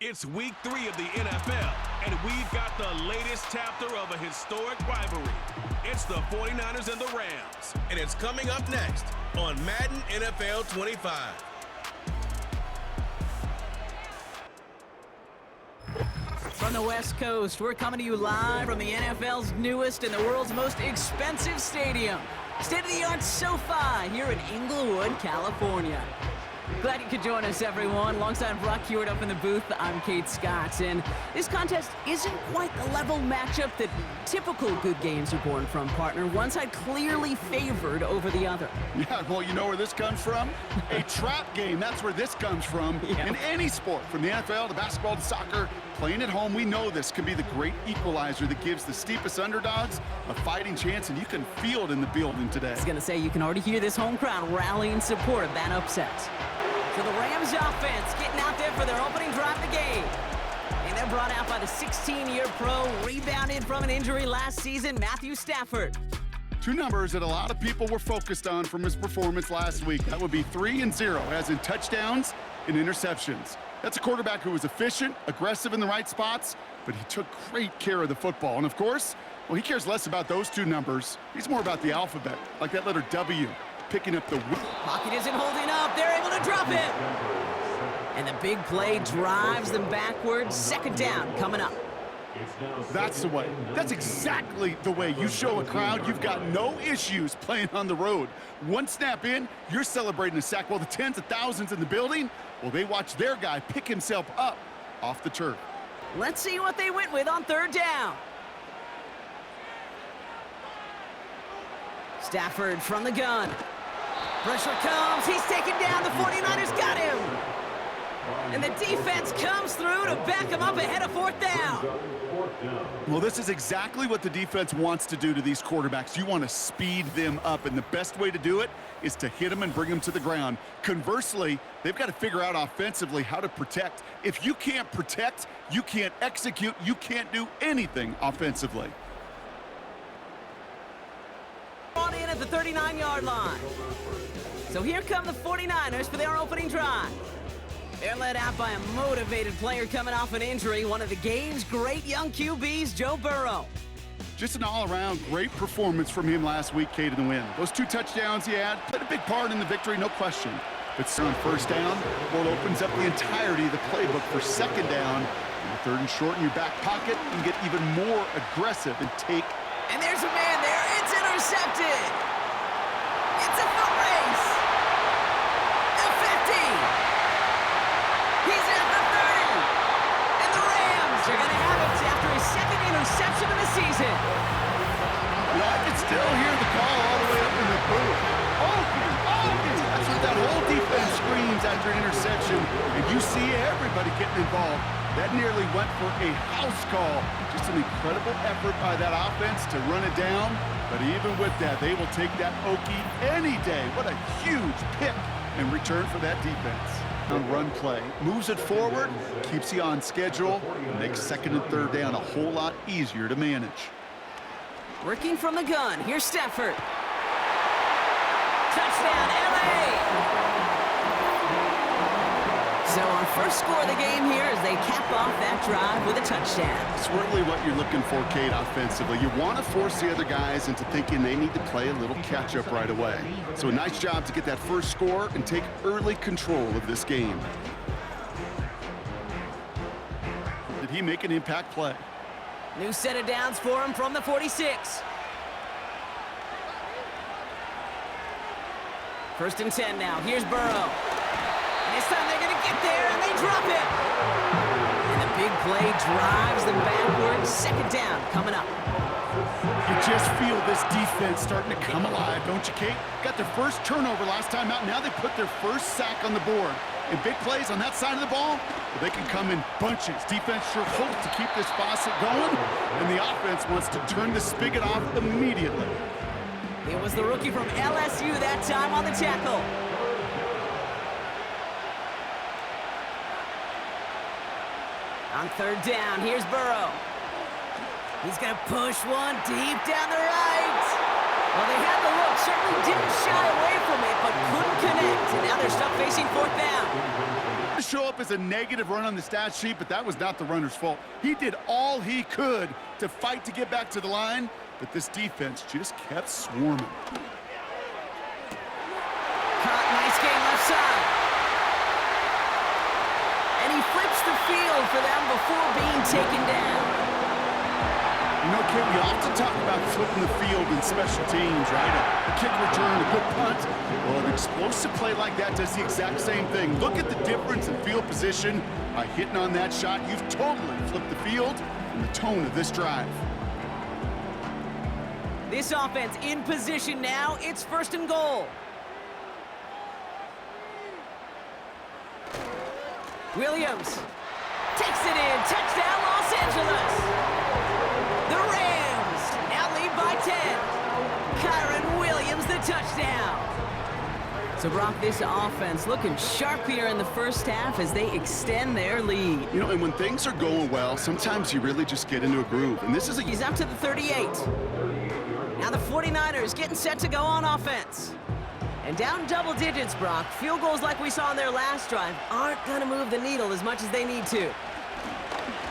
It's week 3 of the NFL, and we've got the latest chapter of a historic rivalry. It's the 49ers and the Rams, and it's coming up next on Madden NFL 25. From the West Coast, we're coming to you live from the NFL's newest and the world's most expensive stadium, state-of-the-art SoFi here in Inglewood, California. Glad you could join us, everyone. Alongside Brock Hewitt up in the booth, I'm Kate Scott. And this contest isn't quite the level matchup that typical good games are born from, partner. One side clearly favored over the other. Yeah, well, you know where this comes from? A trap game. That's where this comes from. Yeah. In any sport, from the NFL to basketball to soccer, playing at home, we know this can be the great equalizer that gives the steepest underdogs a fighting chance, and you can feel it in the building today. I was going to say, you can already hear this home crowd rally in support of that upset. So the Rams offense getting out there for their opening drive of the game. And they're brought out by the 16-year pro, rebounded from an injury last season, Matthew Stafford. Two numbers that a lot of people were focused on from his performance last week. That would be 3 and 0, as in touchdowns and interceptions. That's a quarterback who was efficient, aggressive in the right spots, but he took great care of the football. And of course, well, he cares less about those two numbers. He's more about the alphabet, like that letter W, picking up the win. Pocket isn't holding up. They're able to drop it. And the big play drives them backwards. Second down coming up. That's the way. That's exactly the way you show a crowd you've got no issues playing on the road. One snap in, you're celebrating a sack. Well, the tens of thousands in the building, well, they watch their guy pick himself up off the turf. Let's see what they went with on third down. Stafford from the gun. Pressure comes. He's taken down. The 49ers got him. And the defense comes through to back him up ahead of fourth down. Well, this is exactly what the defense wants to do to these quarterbacks. You want to speed them up, and the best way to do it is to hit them and bring them to the ground. Conversely, they've got to figure out offensively how to protect. If you can't protect, you can't execute, you can't do anything offensively. On in at the 39-yard line. So here come the 49ers for their opening drive. They're led out by a motivated player coming off an injury, one of the game's great young QBs, Joe Burrow. Just an all-around great performance from him last week, Kate, in the win. Those 2 touchdowns he had played a big part in the victory, no question. But on first down, well, it opens up the entirety of the playbook for second down. And third and short in your back pocket, you can get even more aggressive and take. And there's a man there. It's intercepted. It's a foot race. The 50. He's at the 30. And the Rams are going to have it after his second interception of the season. Well, I can still hear the call all the way up in the booth. That's what that whole defense screams after an interception. And you see everybody getting involved. That nearly went for a house call. Just an incredible effort by that offense to run it down. But even with that, they will take that Okie any day. What a huge pick in return for that defense. On run play, moves it forward, keeps you on schedule, and makes second and third down a whole lot easier to manage. Working from the gun. Here's Stafford. Touchdown, LA! So our first score of the game here as they cap off that drive with a touchdown. It's really what you're looking for, Kate, offensively. You want to force the other guys into thinking they need to play a little catch-up right away. So a nice job to get that first score and take early control of this game. Did he make an impact play? New set of downs for him from the 46. First and 10 now. Here's Burrow. And this time they're going to get there, and they drop it. And the big play drives them backwards. Second down coming up. You just feel this defense starting to come alive, don't you, Kate? Got their first turnover last time out. Now they put their first sack on the board. And big plays on that side of the ball, well, they can come in bunches. Defense sure hopes to keep this faucet going, and the offense wants to turn the spigot off immediately. It was the rookie from LSU that time on the tackle. On third down, here's Burrow. He's going to push one deep down the right. Well, they had the look, certainly didn't shy away from it, but couldn't connect. And now they're stuck facing fourth down. To show up as a negative run on the stat sheet, but that was not the runner's fault. He did all he could to fight to get back to the line, but this defense just kept swarming. Caught, nice game left side. And he flips the field for them before being taken down. You know, Kate, we often talk about flipping the field in special teams, right? A kick return, a good punt. Well, an explosive play like that does the exact same thing. Look at the difference in field position. By hitting on that shot, you've totally flipped the field and the tone of this drive. This offense in position now. It's 1st and goal. Williams takes it in. Touchdown, Los Angeles. The Rams now lead by 10. Kyron Williams, the touchdown. So, Brock, this offense looking sharp here in the first half as they extend their lead. You know, and when things are going well, sometimes you really just get into a groove. And this is He's up to the 38. Now the 49ers getting set to go on offense. And down double digits, Brock. Field goals like we saw in their last drive aren't going to move the needle as much as they need to.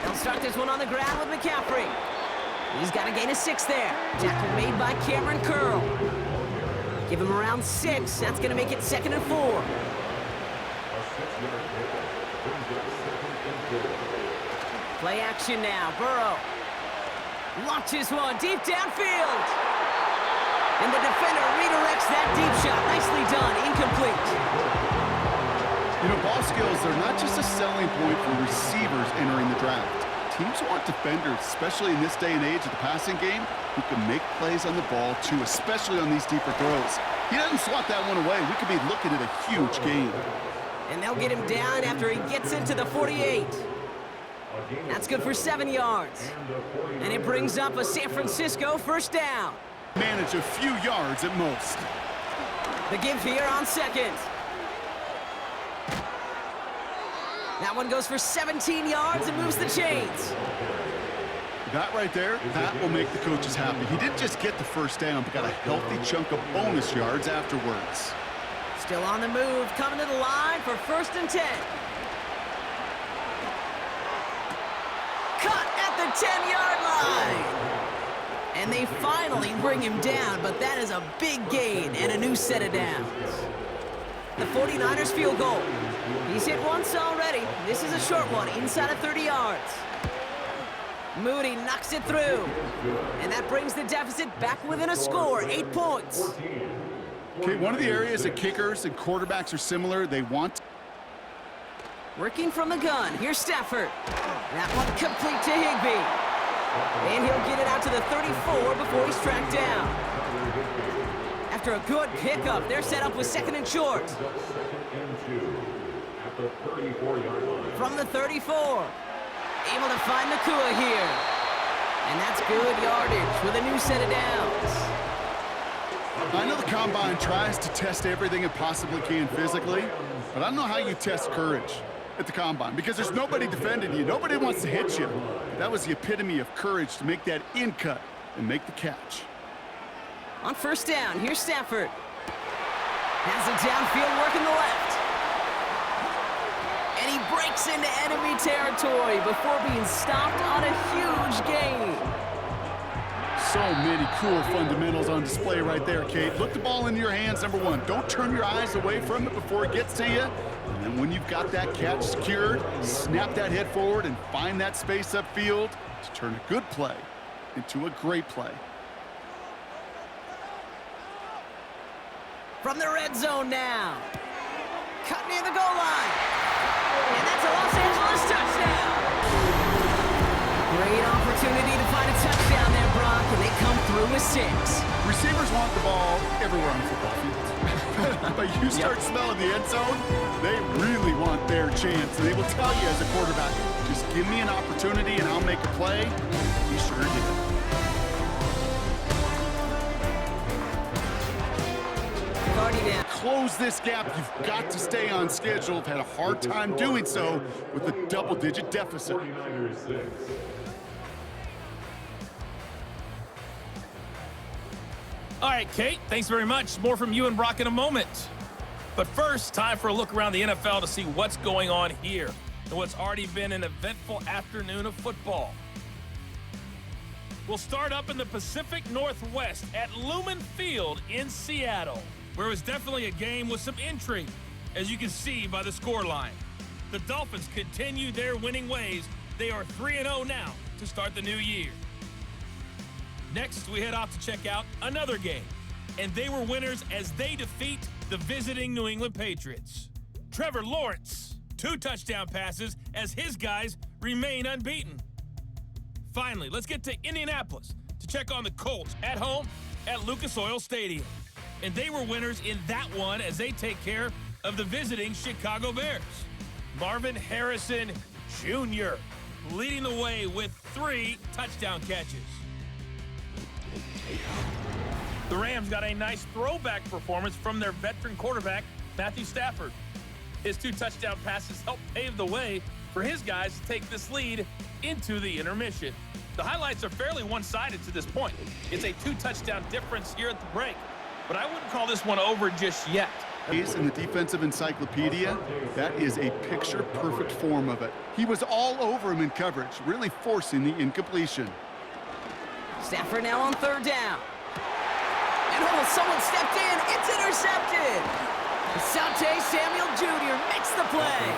They'll start this one on the ground with McCaffrey. He's got a gain of 6 there. Tackle made by Cameron Curl. Give him around 6. That's going to make it 2nd and 4. Play action now. Burrow launches one deep downfield. And the defender redirects that deep shot. Nicely done. Incomplete. You know, ball skills are not just a selling point for receivers entering the draft. Teams want defenders, especially in this day and age of the passing game, who can make plays on the ball, too, especially on these deeper throws. He doesn't swat that one away. We could be looking at a huge gain. And they'll get him down after he gets into the 48. That's good for 7 yards. And it brings up a San Francisco 1st down. Manage a few yards at most. The give here on 2nd. That one goes for 17 yards and moves the chains. That right there, that will make the coaches happy. He didn't just get the 1st down, but got a healthy chunk of bonus yards afterwards. Still on the move, coming to the line for 1st and 10. Cut at the 10-yard line. And they finally bring him down, but that is a big gain and a new set of downs. The 49ers field goal. He's hit once already. This is a short one, inside of 30 yards. Moody knocks it through. And that brings the deficit back within a score, 8 points. Okay, one of the areas that kickers and quarterbacks are similar, they want... Working from the gun, here's Stafford. That one complete to Higbee. And he'll get it out to the 34 before he's tracked down. After a good pickup, they're set up with 2nd and short. From the 34. Able to find Nakua here. And that's good yardage with a new set of downs. I know the Combine tries to test everything it possibly can physically, but I don't know how you test courage at the Combine, because there's nobody defending you. Nobody wants to hit you. That was the epitome of courage to make that in cut and make the catch. On 1st down, here's Stafford. Has a downfield work in the left. And he breaks into enemy territory before being stopped on a huge gain. So many cool fundamentals on display right there, Kate. Look the ball into your hands, number 1. Don't turn your eyes away from it before it gets to you. And then when you've got that catch secured, snap that head forward and find that space upfield to turn a good play into a great play. From the red zone now. Cut near the goal line. And that's a Los Angeles touchdown. Great opportunity to find a touchdown there, Brock, and they come through with 6. Receivers want the ball everywhere on the football field. But you start smelling the end zone, they really want their chance. And they will tell you as a quarterback, just give me an opportunity and I'll make a play. He sure did. Close this gap. You've got to stay on schedule. Have had a hard time doing so with a double-digit deficit. All right, Kate, thanks very much. More from you and Brock in a moment. But first, time for a look around the NFL to see what's going on here and what's already been an eventful afternoon of football. We'll start up in the Pacific Northwest at Lumen Field in Seattle, where it was definitely a game with some intrigue, as you can see by the scoreline. The Dolphins continue their winning ways. They are 3-0 now to start the new year. Next, we head off to check out another game, and they were winners as they defeat the visiting New England Patriots. Trevor Lawrence, 2 touchdown passes as his guys remain unbeaten. Finally, let's get to Indianapolis to check on the Colts at home at Lucas Oil Stadium. And they were winners in that one as they take care of the visiting Chicago Bears. Marvin Harrison Jr. leading the way with 3 touchdown catches. The Rams got a nice throwback performance from their veteran quarterback, Matthew Stafford. His 2 touchdown passes helped pave the way for his guys to take this lead into the intermission. The highlights are fairly one-sided to this point. It's a 2 touchdown difference here at the break, but I wouldn't call this one over just yet. In the defensive encyclopedia, that is a picture-perfect form of it. He was all over him in coverage, really forcing the incompletion. Stafford now on 3rd down. And someone stepped in. It's intercepted. Asante Samuel Jr. makes the play.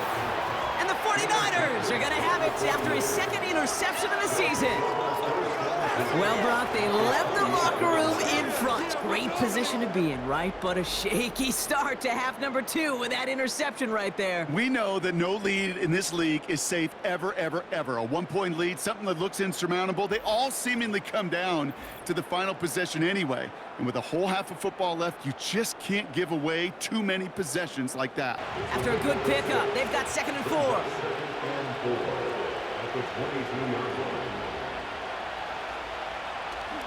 And the 49ers are going to have it after his 2nd interception of the season. Well, Brock, they left the locker room in front. Great position to be in, right? But a shaky start to half number 2 with that interception right there. We know that no lead in this league is safe ever, ever, ever. A 1-point lead, something that looks insurmountable. They all seemingly come down to the final possession anyway. And with a whole half of football left, you just can't give away too many possessions like that. After a good pickup, they've got 2nd and 4.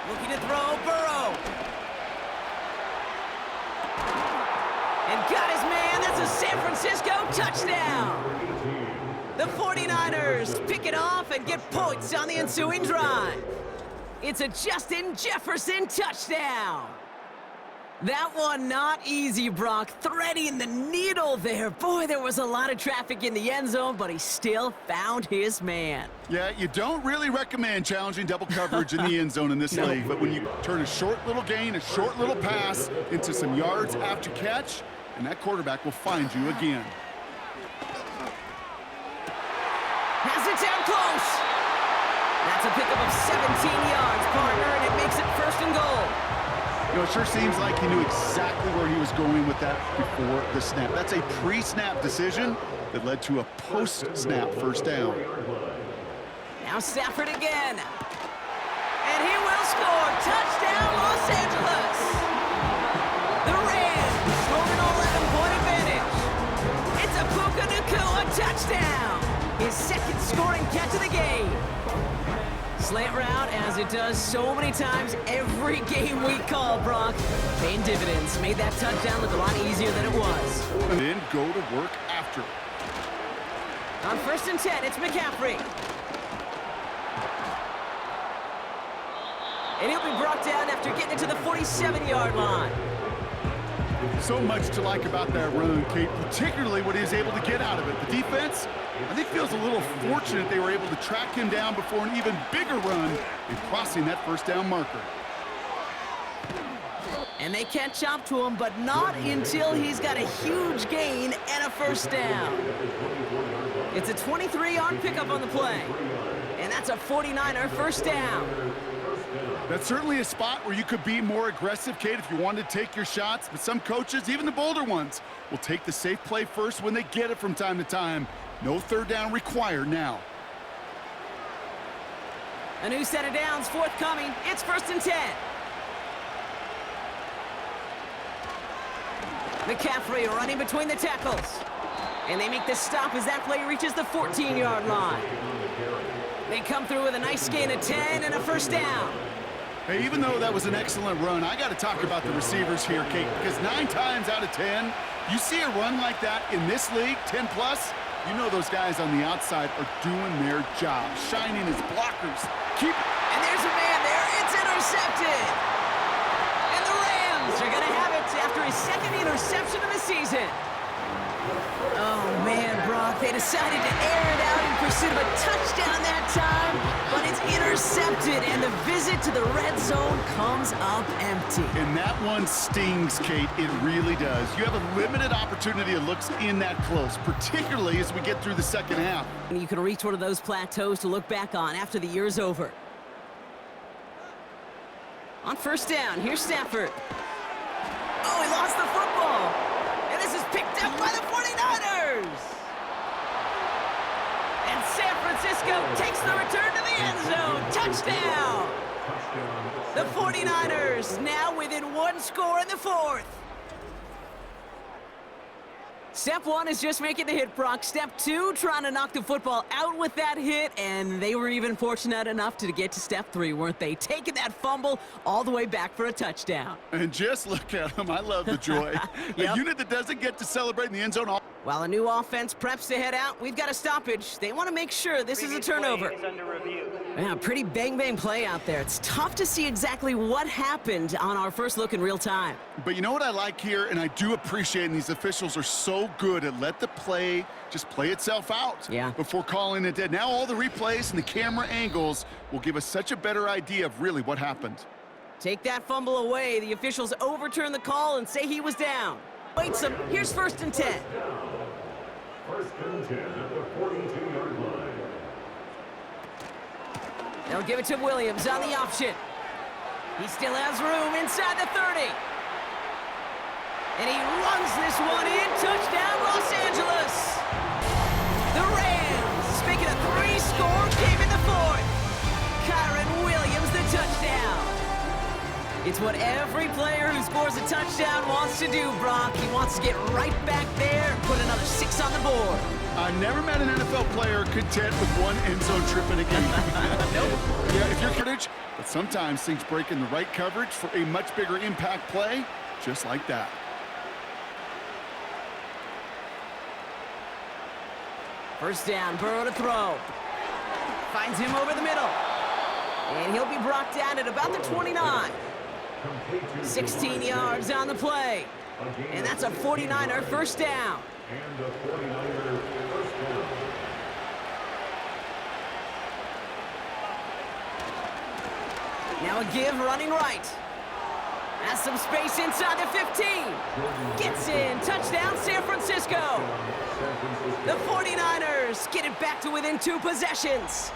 Looking to throw, Burrow. And got his man. That's a San Francisco touchdown. The 49ers pick it off and get points on the ensuing drive. It's a Justin Jefferson touchdown. That one not easy, Brock. Threading the needle there. Boy, there was a lot of traffic in the end zone, but he still found his man. Yeah, you don't really recommend challenging double coverage in the end zone in this league, but when you turn a short little gain, a short little pass into some yards after catch, and that quarterback will find you again. Has it down close. That's a pickup of 17 yards, partner, and it makes it 1st and goal. You know, it sure seems like he knew exactly where he was going with that before the snap. That's a pre-snap decision that led to a post-snap 1st down. Now Stafford again. And he will score. Touchdown, Los Angeles. The Rams hold an 11-point advantage. It's a Puka Nacua touchdown. His 2nd scoring catch of the game. Slant route, as it does so many times every game we call, Brock. Paying dividends. Made that touchdown look a lot easier than it was. And then go to work after. On 1st and 10, it's McCaffrey. And he'll be brought down after getting it to the 47-yard line. So much to like about that run, Kate, particularly what he was able to get out of it. The defense, I think, feels a little fortunate they were able to track him down before an even bigger run in crossing that 1st down marker. And they catch up to him, but not until he's got a huge gain and a 1st down. It's a 23-yard pickup on the play. And that's a 49er 1st down. That's certainly a spot where you could be more aggressive, Kate, if you wanted to take your shots. But some coaches, even the bolder ones, will take the safe play first when they get it from time to time. No 3rd down required now. A new set of downs forthcoming. It's 1st and 10. McCaffrey running between the tackles. And they make the stop as that play reaches the 14-yard line. They come through with a nice gain of 10 and a 1st down. Hey, even though that was an excellent run, I got to talk about the receivers here, Kate, because 9 times out of 10, you see a run like that in this league, 10+, you know those guys on the outside are doing their job, shining as blockers. And there's a man there. It's intercepted. And the Rams are going to have it after a his second interception of the season. Oh, man, Brock, they decided to air it out in pursuit of a touchdown that time, but it's intercepted, and the visit to the red zone comes up empty. And that one stings, Kate. It really does. You have a limited opportunity that looks in that close, particularly as we get through the second half. And you can reach one of those plateaus to look back on after the year's over. On first down, here's Stafford. Oh, he lost the football. And this is picked up by the 49ers. And San Francisco takes the return to the end zone. Touchdown. The 49ers now within one score in the fourth. Step one is just making the hit, Brock. Step two, trying to knock the football out with that hit, and they were even fortunate enough to get to step three, weren't they? Taking that fumble all the way back for a touchdown. And just look at them. I love the joy. Yep. A unit that doesn't get to celebrate in the end zone. While a new offense preps to head out, we've got a stoppage. They want to make sure this is a turnover. Yeah, pretty bang-bang play out there. It's tough to see exactly what happened on our first look in real time. But you know what I like here, and I do appreciate, and these officials are so good at let the play just play itself out before calling it dead. Now all the replays and the camera angles will give us such a better idea of really what happened. Take that fumble away. The officials overturn the call and say he was down. Wait some. Here's first and 10. First and 10 at the 42-yard line. They'll give it to Williams on the option. He still has room inside the 30. And he runs this one in. Touchdown, Los Angeles. The Rams making a 3-score game in the fourth. Kyron Williams, the touchdown. It's what every player who scores a touchdown wants to do, Brock. He wants to get right back there and put another 6 on the board. I never met an NFL player content with one end zone trip in a game. Nope. Yeah, if you're footage, but sometimes things break in the right coverage for a much bigger impact play, just like that. First down, Burrow to throw. Finds him over the middle. And he'll be brought down at about the 29. 16 yards on the play. And that's a 49er first down. And the 49er first down. Now a give running right. Has some space inside the 15. Gets in. Touchdown, San Francisco. The 49ers get it back to within 2 possessions.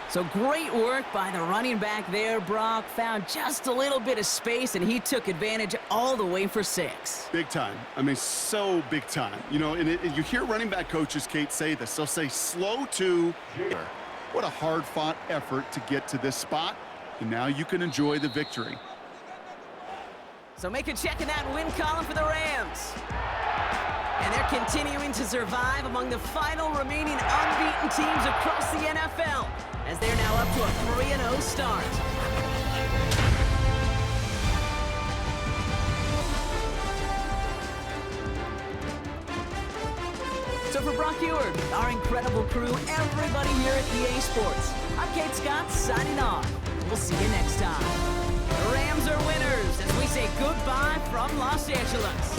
So great work by the running back there, Brock. Found just a little bit of space, and he took advantage all the way for 6. Big time. I mean, so big time. You know, and you hear running back coaches, Kate, say this. They'll say slow to. What a hard-fought effort to get to this spot, and now you can enjoy the victory. So make a check in that win column for the Rams. And they're continuing to survive among the final remaining unbeaten teams across the NFL, as they're now up to a 3-0 start. So for Brock Eward, our incredible crew, everybody here at EA Sports, I'm Kate Scott signing off. We'll see you next time. The Rams are winners as we say goodbye from Los Angeles.